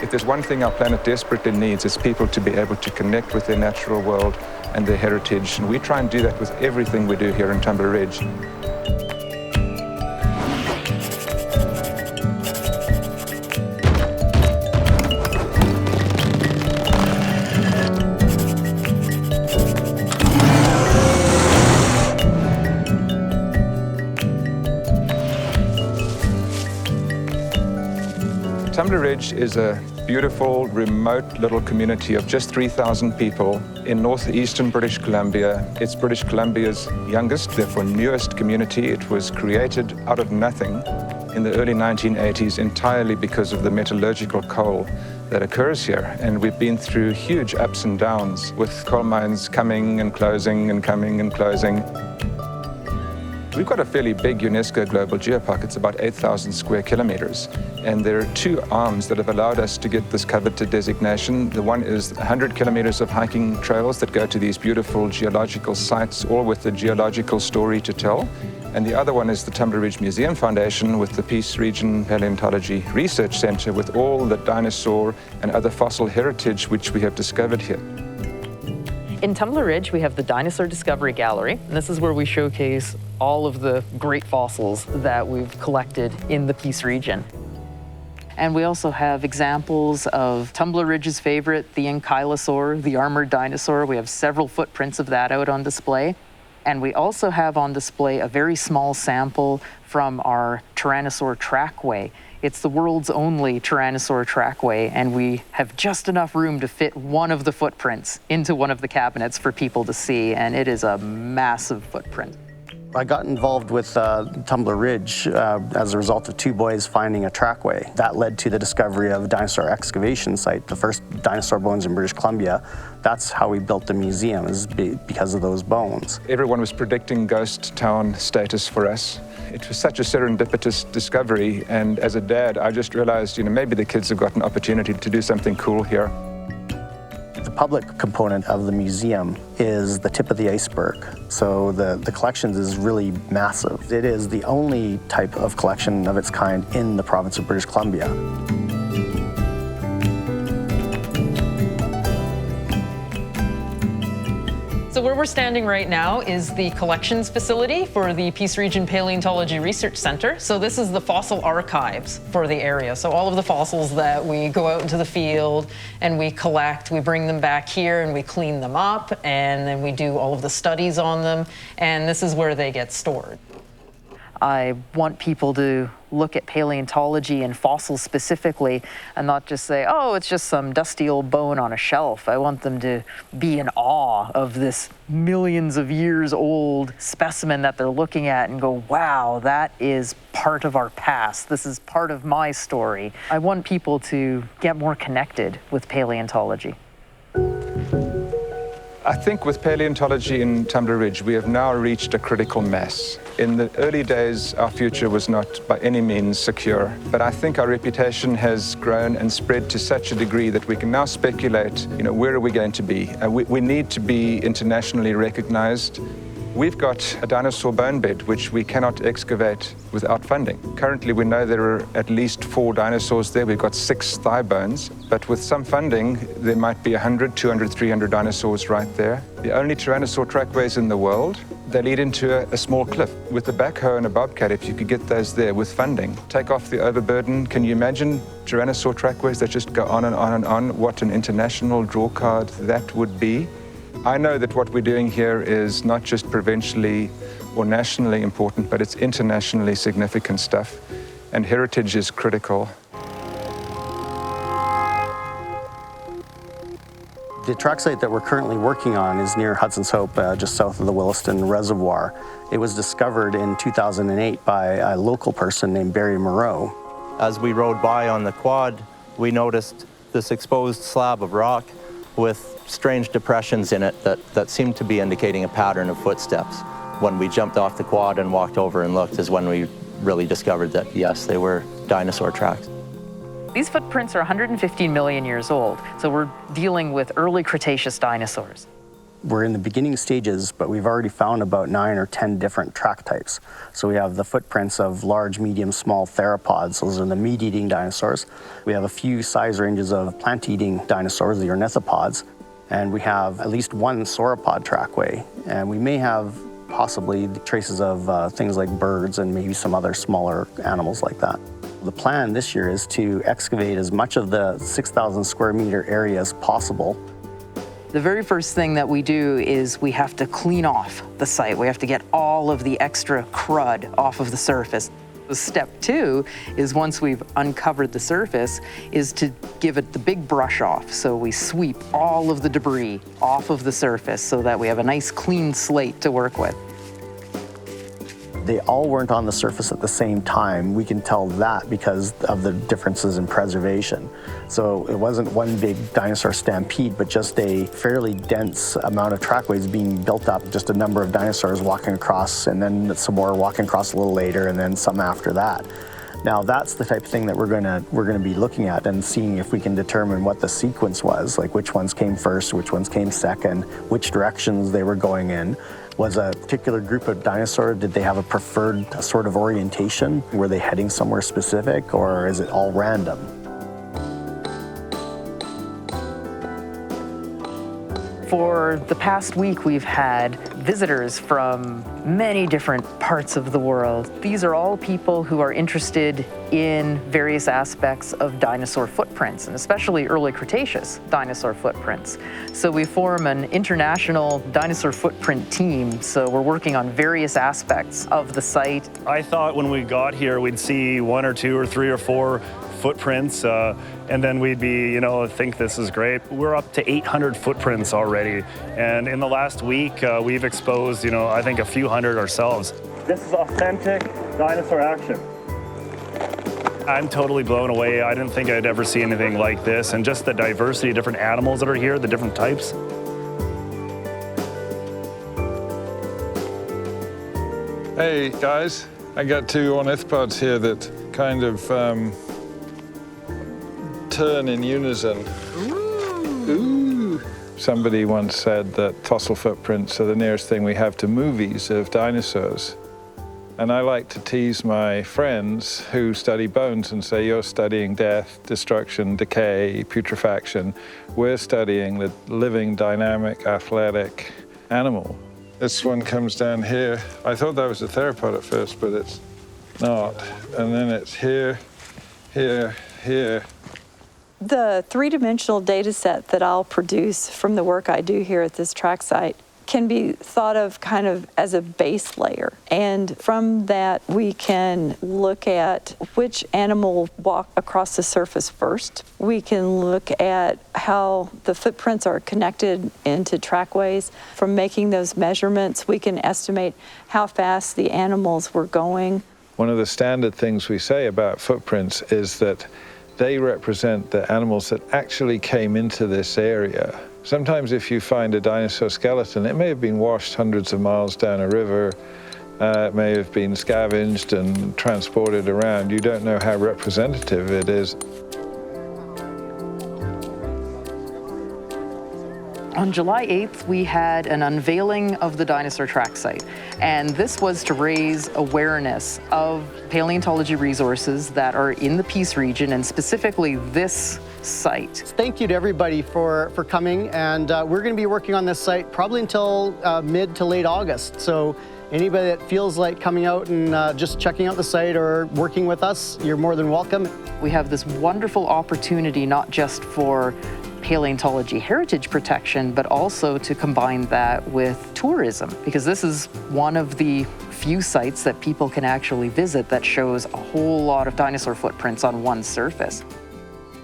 If there's one thing our planet desperately needs, it's people to be able to connect with their natural world and their heritage. And we try and do that with everything we do here in Tumbler Ridge. Tumbler Ridge is a beautiful, remote little community of just 3,000 people in northeastern British Columbia. It's British Columbia's youngest, therefore newest community. It was created out of nothing in the early 1980s entirely because of the metallurgical coal that occurs here. And we've been through huge ups and downs with coal mines coming and closing and coming and closing. We've got a fairly big UNESCO Global Geopark. It's about 8,000 square kilometers. And there are two arms that have allowed us to get this coveted designation. The one is 100 kilometers of hiking trails that go to these beautiful geological sites, all with a geological story to tell. And the other one is the Tumbler Ridge Museum Foundation with the Peace Region Paleontology Research Center with all the dinosaur and other fossil heritage which we have discovered here. In Tumbler Ridge, we have the Dinosaur Discovery Gallery, and this is where we showcase all of the great fossils that we've collected in the Peace region. And we also have examples of Tumbler Ridge's favorite, the Ankylosaur, the armored dinosaur. We have several footprints of that out on display. And we also have on display a very small sample from our Tyrannosaur trackway. It's the world's only Tyrannosaur trackway, and we have just enough room to fit one of the footprints into one of the cabinets for people to see, and it is a massive footprint. I got involved with Tumbler Ridge as a result of two boys finding a trackway. That led to the discovery of a dinosaur excavation site, the first dinosaur bones in British Columbia. That's how we built the museum, is because of those bones. Everyone was predicting ghost town status for us. It was such a serendipitous discovery, and as a dad, I just realized, maybe the kids have got an opportunity to do something cool here. The public component of the museum is the tip of the iceberg. So the collections is really massive. It is the only type of collection of its kind in the province of British Columbia. So where we're standing right now is the collections facility for the Peace Region Paleontology Research Center. So this is the fossil archives for the area. So all of the fossils that we go out into the field and we collect, we bring them back here and we clean them up, and then we do all of the studies on them, and this is where they get stored. I want people to look at paleontology and fossils specifically and not just say, oh, it's just some dusty old bone on a shelf. I want them to be in awe of this millions of years old specimen that they're looking at and go, wow, that is part of our past. This is part of my story. I want people to get more connected with paleontology. I think with paleontology in Tumbler Ridge, we have now reached a critical mass. In the early days, our future was not by any means secure, but I think our reputation has grown and spread to such a degree that we can now speculate, where are we going to be? We need to be internationally recognized. We've got a dinosaur bone bed, which we cannot excavate without funding. Currently, we know there are at least 4 dinosaurs there. We've got 6 thigh bones, but with some funding, there might be 100, 200, 300 dinosaurs right there. The only Tyrannosaur trackways in the world, they lead into a small cliff. With a backhoe and a bobcat, if you could get those there with funding, take off the overburden. Can you imagine Tyrannosaur trackways that just go on and on and on? What an international draw card that would be. I know that what we're doing here is not just provincially or nationally important, but it's internationally significant stuff, and heritage is critical. The track site that we're currently working on is near Hudson's Hope, just south of the Williston Reservoir. It was discovered in 2008 by a local person named Barry Moreau. As we rode by on the quad, we noticed this exposed slab of rock with strange depressions in it that seemed to be indicating a pattern of footsteps. When we jumped off the quad and walked over and looked is when we really discovered that, yes, they were dinosaur tracks. These footprints are 115 million years old, so we're dealing with early Cretaceous dinosaurs. We're in the beginning stages, but we've already found about 9 or 10 different track types. So we have the footprints of large, medium, small theropods. Those are the meat-eating dinosaurs. We have a few size ranges of plant-eating dinosaurs, the ornithopods. And we have at least one sauropod trackway. And we may have possibly traces of things like birds and maybe some other smaller animals like that. The plan this year is to excavate as much of the 6,000 square meter area as possible. The very first thing that we do is we have to clean off the site. We have to get all of the extra crud off of the surface. Step 2 is, once we've uncovered the surface, is to give it the big brush off. So we sweep all of the debris off of the surface so that we have a nice clean slate to work with. They all weren't on the surface at the same time. We can tell that because of the differences in preservation. So it wasn't one big dinosaur stampede, but just a fairly dense amount of trackways being built up, just a number of dinosaurs walking across, and then some more walking across a little later, and then some after that. Now that's the type of thing that we're gonna be looking at and seeing if we can determine what the sequence was, like which ones came first, which ones came second, which directions they were going in. Was a particular group of dinosaur, did they have a preferred sort of orientation? Were they heading somewhere specific, or is it all random? For the past week, we've had visitors from many different parts of the world. These are all people who are interested in various aspects of dinosaur footprints, and especially early Cretaceous dinosaur footprints. So we form an international dinosaur footprint team, so we're working on various aspects of the site. I thought when we got here, we'd see 1 or 2 or 3 or 4 footprints, and then we'd be, think this is great. We're up to 800 footprints already, and in the last week, we've exposed, I think a few hundred ourselves. This is authentic dinosaur action. I'm totally blown away. I didn't think I'd ever see anything like this, and just the diversity of different animals that are here, the different types. Hey guys, I got 2 ornithopods here that kind of turn in unison. Ooh. Somebody once said that fossil footprints are the nearest thing we have to movies of dinosaurs. And I like to tease my friends who study bones and say, you're studying death, destruction, decay, putrefaction. We're studying the living, dynamic, athletic animal. This one comes down here. I thought that was a theropod at first, but it's not. And then it's here, here, here. The three-dimensional data set that I'll produce from the work I do here at this track site can be thought of kind of as a base layer. And from that, we can look at which animal walked across the surface first. We can look at how the footprints are connected into trackways. From making those measurements, we can estimate how fast the animals were going. One of the standard things we say about footprints is that they represent the animals that actually came into this area. Sometimes if you find a dinosaur skeleton, it may have been washed hundreds of miles down a river, it may have been scavenged and transported around. You don't know how representative it is. On July 8th, we had an unveiling of the dinosaur track site, and this was to raise awareness of paleontology resources that are in the Peace region, and specifically this site. Thank you to everybody for coming, and we're going to be working on this site probably until mid to late August. So anybody that feels like coming out and just checking out the site or working with us, you're more than welcome. We have this wonderful opportunity not just for paleontology heritage protection, but also to combine that with tourism, because this is one of the few sites that people can actually visit that shows a whole lot of dinosaur footprints on one surface.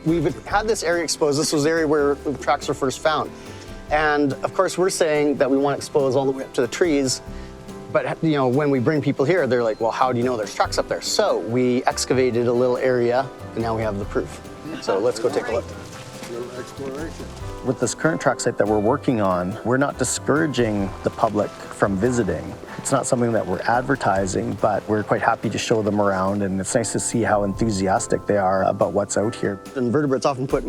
We've had this area exposed. This was the area where the tracks were first found. And of course, we're saying that we want to expose all the way up to the trees. But when we bring people here, they're like, well, how do you know there's tracks up there? So we excavated a little area, and now we have the proof. So let's go take a look. With this current track site that we're working on, we're not discouraging the public from visiting. It's not something that we're advertising, but we're quite happy to show them around, and it's nice to see how enthusiastic they are about what's out here. Invertebrates often put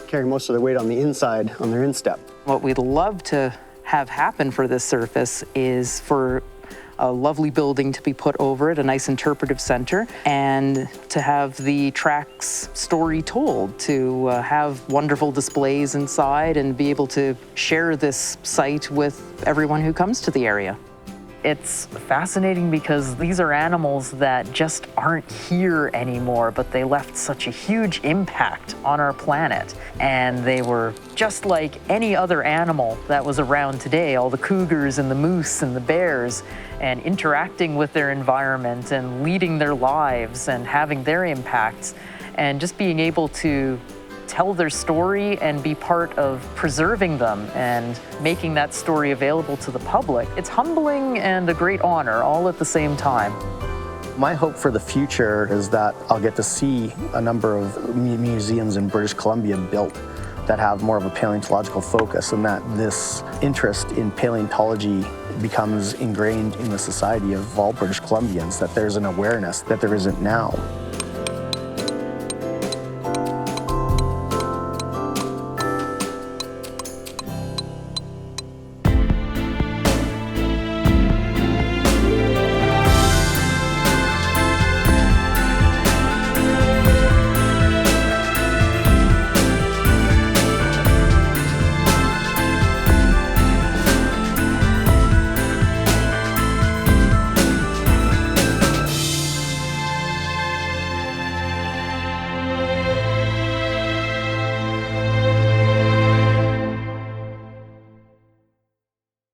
carry most of their weight on the inside, on their instep. What we'd love to have happen for this surface is for a lovely building to be put over it, a nice interpretive center, and to have the track's story told, to have wonderful displays inside and be able to share this site with everyone who comes to the area. It's fascinating because these are animals that just aren't here anymore, but they left such a huge impact on our planet. And they were just like any other animal that was around today, all the cougars and the moose and the bears, and interacting with their environment and leading their lives and having their impacts, and just being able to tell their story and be part of preserving them and making that story available to the public. It's humbling and a great honor all at the same time. My hope for the future is that I'll get to see a number of museums in British Columbia built that have more of a paleontological focus, and that this interest in paleontology becomes ingrained in the society of all British Columbians, that there's an awareness that there isn't now.